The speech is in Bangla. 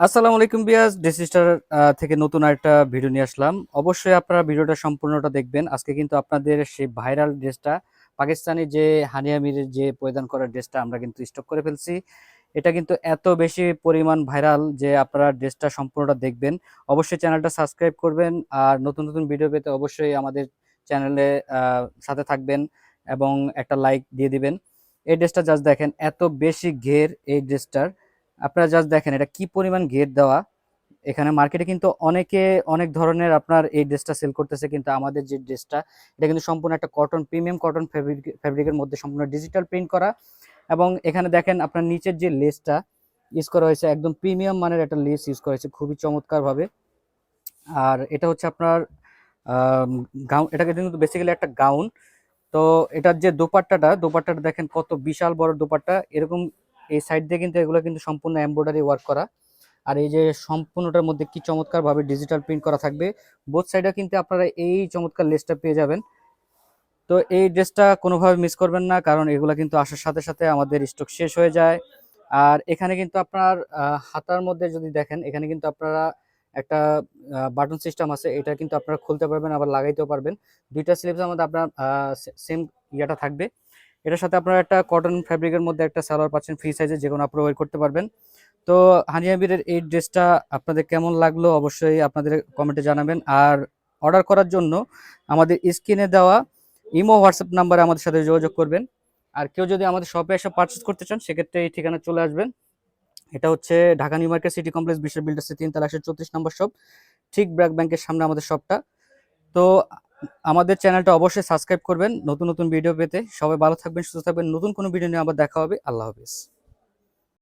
আসসালামু আলাইকুম বিয়াস ডিসিস্টার থেকে নতুন আরেকটা ভিডিও নিয়ে আসলাম। অবশ্যই আপনারা ভিডিওটা সম্পূর্ণটা দেখবেন। আজকে কিন্তু আপনাদের সেই ভাইরাল ড্রেসটা পাকিস্তানি যে হানিয়া মিরের যে পরিধান করার ড্রেসটা আমরা কিন্তু স্টক করে ফেলছি। এটা কিন্তু এত বেশি পরিমাণ ভাইরাল যে আপনারা ড্রেসটা সম্পূর্ণটা দেখবেন। অবশ্যই চ্যানেলটা সাবস্ক্রাইব করবেন আর নতুন নতুন ভিডিও পেতে অবশ্যই আমাদের চ্যানেলে সাথে থাকবেন এবং একটা লাইক দিয়ে দিবেন। এই ড্রেসটা জাস্ট দেখেন, এত বেশি ঘের এই ড্রেসটার। আপনারা জাস্ট দেখেন এটা কি পরিমাণ ঘের দেওয়া। এখানে মার্কেটে কিন্তু অনেকে অনেক ধরনের আপনার এই ড্রেসটা সেল করতেছে, কিন্তু আমাদের যে ড্রেসটা এটা কিন্তু সম্পূর্ণ একটা কটন, প্রিমিয়াম কটন ফেব্রিকের মধ্যে সম্পূর্ণ ডিজিটাল প্রিন্ট করা। এবং এখানে দেখেন আপনার নিচের যে লেসটা ইউজ করা হয়েছে একদম প্রিমিয়াম মানের একটা লেস ইউজ করা হয়েছে খুবই চমৎকার ভাবে। আর এটা হচ্ছে আপনার গাউন, এটা কিন্তু বেসিক্যালি একটা গাউন। তো এটার যে দোপাট্টাটা দেখেন কত বিশাল বড় দোপাট্টা, এরকম এই সাইড দিয়ে কিন্তু এগুলো কিন্তু সম্পূর্ণ এমব্রয়ডারি ওয়ার্ক করা। আর এই যে সম্পূর্ণটার মধ্যে কি চমৎকার ভাবে ডিজিটাল প্রিন্ট করা থাকবে। বোথ সাইডে কিন্তু আপনারা এই চমৎকার লেসটা পেয়ে যাবেন। তো এই ড্রেসটা কোনোভাবে মিস করবেন না, কারণ এগুলা কিন্তু আসার সাথে সাথে আমাদের স্টক শেষ হয়ে যায়। আর এখানে কিন্তু আপনার হাতার মধ্যে যদি দেখেন, এখানে কিন্তু আপনারা একটা বাটন সিস্টেম আছে, এটা কিন্তু আপনারা খুলতে পারবেন আবার লাগাইতেও পারবেন। দুইটা স্লিভসের মধ্যে আপনার সেম ইয়াটা থাকবে। এটার সাথে আপনারা একটা কটন ফ্যাব্রিকের মধ্যে একটা সালোয়ার পাচ্ছেন ফ্রি সাইজে, যে কোনো আপনারা ওয়ার করতে পারবেন। তো হানিয়া বীরের এই ড্রেসটা আপনাদের কেমন লাগলো অবশ্যই আপনাদের কমেন্টে জানাবেন। আর অর্ডার করার জন্য আমাদের স্ক্রিনে দেওয়া ইমো হোয়াটসঅ্যাপ নাম্বারে আমাদের সাথে যোগাযোগ করবেন। আর কেউ যদি আমাদের শপে এসে পারচেস করতে চান সেক্ষেত্রে এই ঠিকানা চলে আসবেন। এটা হচ্ছে Dhaka new market city complex বিশ্ব বিল্ডার্সের 3তলা 134 নম্বর শপ, ঠিক ব্র্যাক ব্যাংকের সামনে আমাদের শপটা। তো আমাদের চ্যানেলটা অবশ্যই সাবস্ক্রাইব করবেন নতুন নতুন ভিডিও পেতে। সবাই ভালো থাকবেন, সুস্থ থাকবেন। নতুন কোনো ভিডিও নিয়ে আবার দেখা হবে। আল্লাহ হাফেজ।